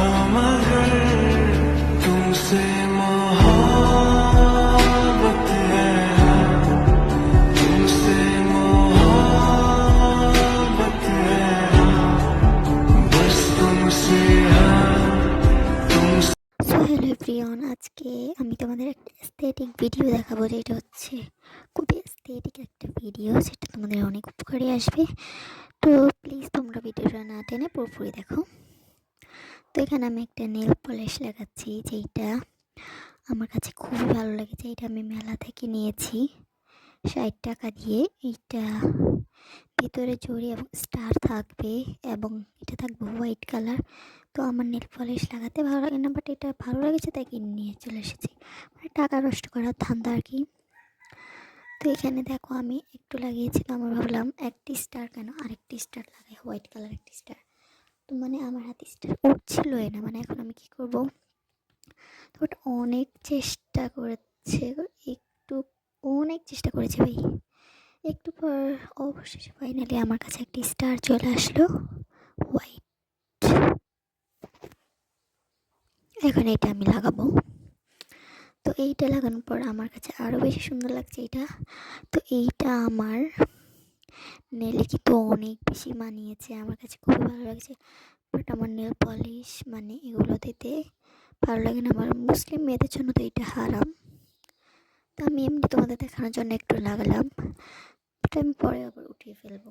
हम अगर तुमसे मोहब्बत है, तुमसे मोहब्बत है, बस तुमसे সো হ্যালো এভরিওয়ান, আজকে আমি তোমাদের একটা এস্থেটিক ভিডিও দেখাবো, যেটা হচ্ছে খুবই এস্থেটিক একটা ভিডিও, সেটা তোমাদের অনেক উপকারে আসবে। তো প্লিজ তোমরা ভিডিওটা না টেনে পুরোপুরি দেখো। তো এখানে আমি একটা নেল পলিশ লাগাচ্ছি, যেইটা আমার কাছে খুবই ভালো লেগেছে। এটা আমি মেলা থেকে নিয়েছি 60 টাকা দিয়ে। এইটা ভিতরে জড়ি এবং স্টার থাকবে, এবং এটা থাকবে হোয়াইট কালার। তো আমার নেল পলিশ লাগাতে ভালো লাগে না, বাট এটা ভালো লেগেছে তাই কিনে নিয়ে চলে এসেছি, মানে টাকা নষ্ট করার ধান্দা আর কি। তো এখানে দেখো আমি একটু লাগিয়েছি, তো আমার ভাবলাম একটি স্টার কেন, আরেকটি স্টার লাগাই, হোয়াইট কালার একটি স্টার। তো মানে আমার হাতে স্টার উঠছিলই না, মানে এখন আমি কি করব। তো ওটা অনেক চেষ্টা করেছে, একটু অনেক চেষ্টা করেছে ভাই। একটু পর অবশেষে ফাইনালি আমার কাছে একটি স্টার চলে আসলো, হোয়াইট। এখন এটা আমি লাগাবো। তো এইটা লাগানোর পর আমার কাছে আরও বেশি সুন্দর লাগছে এটা। তো এইটা আমার নেলে কিন্তু অনেক বেশি মানিয়েছে, আমার কাছে খুবই ভালো লাগছে। বাট আমার নেল পলিশ মানে এগুলো দিতে ভালো লাগে না, আমার মুসলিম মেয়েদের জন্য তো এটা হারাম। তো আমি এমনি তোমাদের দেখানোর জন্য একটু লাগালাম, এটা আমি পরে আবার উঠিয়ে ফেলবো।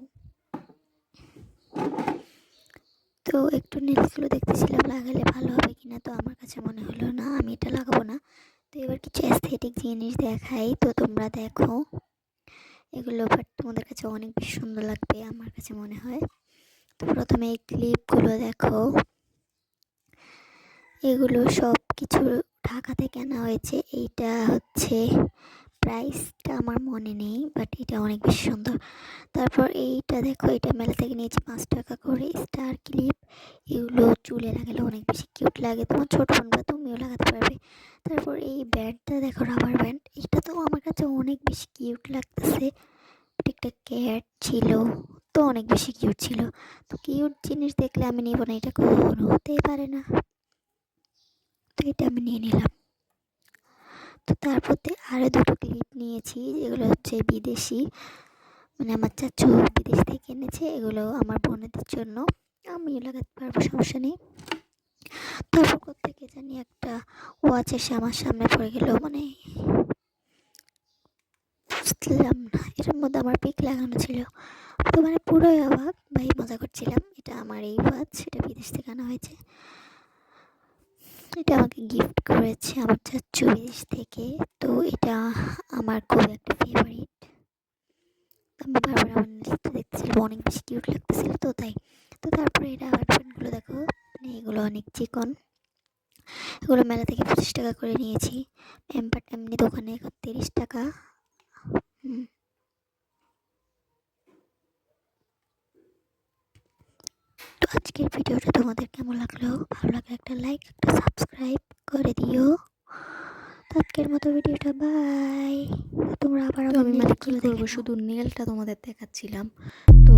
তো একটু নেলসগুলো দেখতেছিলাম লাগালে ভালো হবে কিনা, তো আমার কাছে মনে হলো না, আমি এটা লাগাবো না। তো এবার কিছু অ্যাস্থেটিক জিনিস দেখাই, তো তোমরা দেখো এগুলো, বাট তোমাদের কাছে অনেক বেশি সুন্দর লাগবে আমার কাছে মনে হয়। তো প্রথমে এই ক্লিপগুলো দেখো, এগুলো সব কিছু ঢাকাতে কেনা হয়েছে। এইটা হচ্ছে প্রাইসটা আমার মনে নেই, বাট এটা অনেক বেশি সুন্দর। তারপর এইটা দেখো, এটা মেলা থেকে নিয়েছি 5 টাকা করে, স্টার ক্লিপ। এগুলো চুলে লাগালে অনেক বেশি কিউট লাগে, তোমার ছোট বোন বা তুমিও লাগাতে পারবে। তারপর এই ব্যান্ডটা দেখো, রাবার ব্যান্ড, এটা তো আমার কাছে অনেক বেশি কিউট লাগতেছে। একটা ক্যাট ছিল, তো অনেক বেশি কিউট ছিল। তো কিউট জিনিস দেখলে আমি নিব না, এটা কখনো হতেই পারে না। তো এটা আমি নিয়ে নিলাম। তো তারপর আরও দুটো ক্লিপ নিয়েছি, যেগুলো হচ্ছে বিদেশি, মানে আমার চাচু বিদেশ থেকে এনেছে। এগুলো আমার বোনেদের জন্য, আমিও লাগাতে পারবো, সমস্যা নেই। তারপর কোত্থেকে জানি একটা ওয়াচ এসে আমার সামনে পড়ে গেল, মানে বুঝলাম না, এটার মধ্যে আমার পিক লাগানো ছিল। তো মানে পুরোই অবাক, ভাই মজা করছিলাম। এটা আমার এই ওয়াচ, এটা বিদেশ থেকে আনা হয়েছে। এটা আমাকে গিফট করেছে আমার চাচু বিদেশ থেকে। তো এটা আমার খুব একটা ফেভারিট, আমি বারবার আমার নিচে দেখতেছিলাম, অনেক বেশি কিউট লাগতেছিল, তো তাই। তো তারপরে এটা হেডফোনগুলো দেখো, মানে এগুলো অনেক চিকন, এগুলো মেলা থেকে 25 টাকা করে নিয়েছি, বাট এমনি দোকানে 30 টাকা। তো আজকের ভিডিওটা তোমাদের কেমন লাগলো, ভালো লাগলে একটা লাইক, একটা সাবস্ক্রাইব করে দিও। তো আজকের মতো ভিডিওটা বাই। তোমরা আবার তো আমার আমি মানে কি নেলগুলো করবো, দেখে শুধু নাও। নেলটা তোমাদের দেখাচ্ছিলাম। তো